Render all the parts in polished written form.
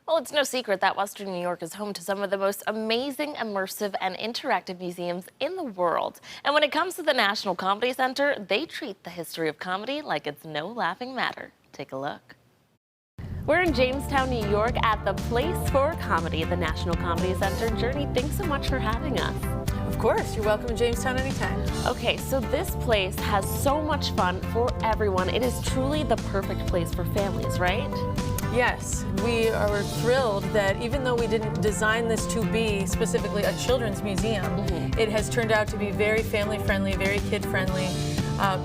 Well, it's no secret that Western New York is home to some of the most amazing, immersive, and interactive museums in the world. And when it comes to the National Comedy Center, they treat the history of comedy like it's no laughing matter. Take a look. We're in Jamestown, New York at the Place for Comedy, the National Comedy Center. Journey, thanks so much for having us. Of course, you're welcome in Jamestown anytime. Okay, so this place has so much fun for everyone. It is truly the perfect place for families, right? Yes, we are thrilled that even though we didn't design this to be specifically a children's museum, it has turned out to be very family-friendly, very kid-friendly.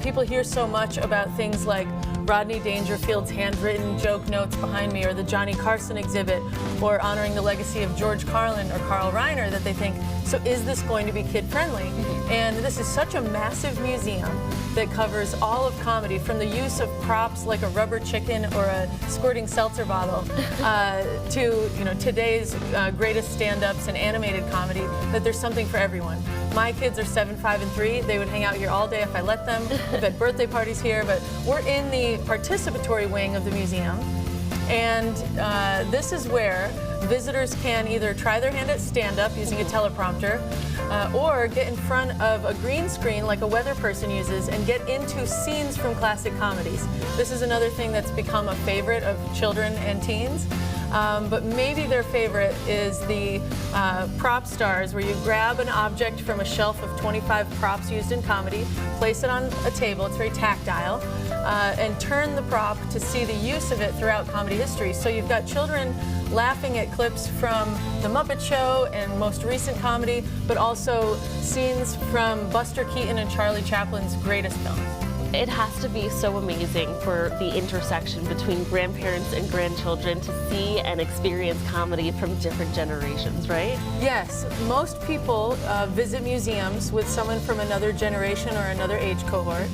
People hear so much about things like Rodney Dangerfield's handwritten joke notes behind me, or the Johnny Carson exhibit, or honoring the legacy of George Carlin or Carl Reiner, that they think, so is this going to be kid-friendly? And this is such a massive museum that covers all of comedy, from the use of props like a rubber chicken or a squirting seltzer bottle to today's greatest stand-ups and animated comedy, that there's something for everyone. My kids are 7, 5, and 3. They would hang out here all day if I let them. We've had birthday parties here, but we're in the participatory wing of the museum. And this is where visitors can either try their hand at stand-up using a teleprompter, or get in front of a green screen like a weather person uses and get into scenes from classic comedies. This is another thing that's become a favorite of children and teens. But maybe their favorite is the prop stars, where you grab an object from a shelf of 25 props used in comedy, place it on a table, it's very tactile, and turn the prop to see the use of it throughout comedy history. So you've got children laughing at clips from The Muppet Show and most recent comedy, but also scenes from Buster Keaton and Charlie Chaplin's greatest films. It has to be so amazing for the intersection between grandparents and grandchildren to see and experience comedy from different generations, right? Yes, most people visit museums with someone from another generation or another age cohort,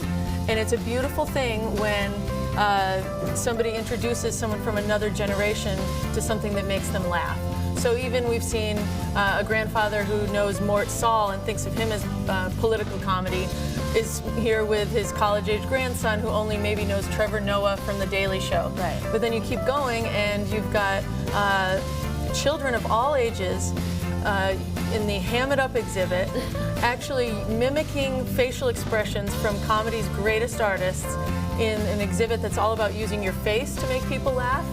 and it's a beautiful thing when somebody introduces someone from another generation to something that makes them laugh. So even we've seen a grandfather who knows Mort Saul and thinks of him as political comedy is here with his college-age grandson who only maybe knows Trevor Noah from The Daily Show. Right. But then you keep going and you've got children of all ages in the Ham It Up exhibit actually mimicking facial expressions from comedy's greatest artists in an exhibit that's all about using your face to make people laugh.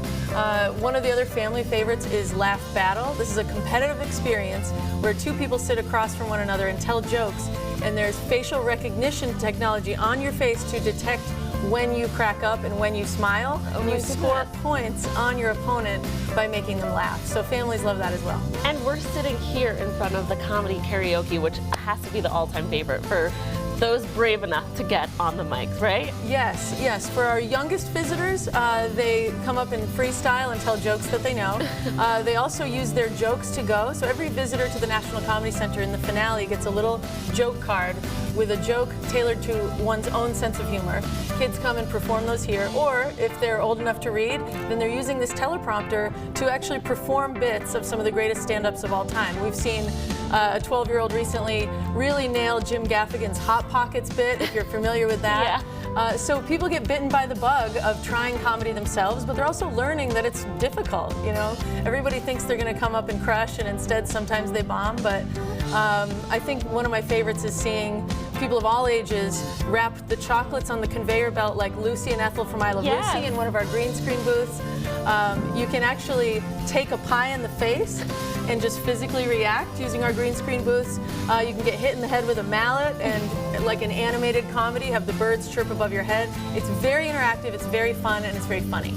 One of the other family favorites is Laugh Battle. This is a competitive experience where two people sit across from one another and tell jokes, and there's facial recognition technology on your face to detect when you crack up and when you smile, and you score points on your opponent by making them laugh. So families love that as well. And we're sitting here in front of the comedy karaoke, which has to be the all-time favorite for those brave enough to get on the mics, right? Yes, yes. For our youngest visitors, they come up and freestyle and tell jokes that they know. They also use their jokes to go. So every visitor to the National Comedy Center in the finale gets a little joke card with a joke tailored to one's own sense of humor. Kids come and perform those here, or if they're old enough to read, then they're using this teleprompter to actually perform bits of some of the greatest stand-ups of all time. We've seen a 12-year-old recently really nail Jim Gaffigan's Hot Pockets bit, if you're familiar with that. Yeah. So people get bitten by the bug of trying comedy themselves, but they're also learning that it's difficult, you know? Everybody thinks they're gonna come up and crush, and instead sometimes they bomb, but I think one of my favorites is seeing people of all ages wrap the chocolates on the conveyor belt like Lucy and Ethel from I Love Lucy in one of our green screen booths. You can actually take a pie in the face and just physically react using our green screen booths. You can get hit in the head with a mallet and, like an animated comedy, have the birds chirp above your head. It's very interactive, it's very fun, and it's very funny.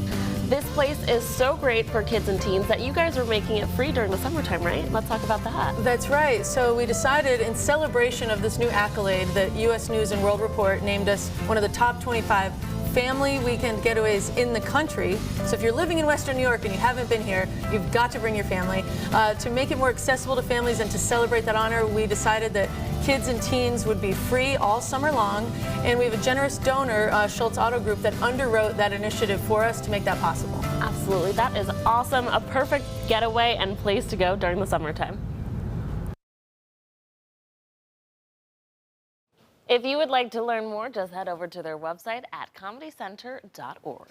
This place is so great for kids and teens that you guys are making it free during the summertime, right? Let's talk about that. That's right. So we decided, in celebration of this new accolade, that U.S. News and World Report named us one of the top 25 family weekend getaways in the country. So if you're living in Western New York and you haven't been here, you've got to bring your family. To make it more accessible to families and to celebrate that honor, we decided that kids and teens would be free all summer long. And we have a generous donor, Schultz Auto Group, that underwrote that initiative for us to make that possible. Absolutely. That is awesome. A perfect getaway and place to go during the summertime. If you would like to learn more, just head over to their website at comedycenter.org.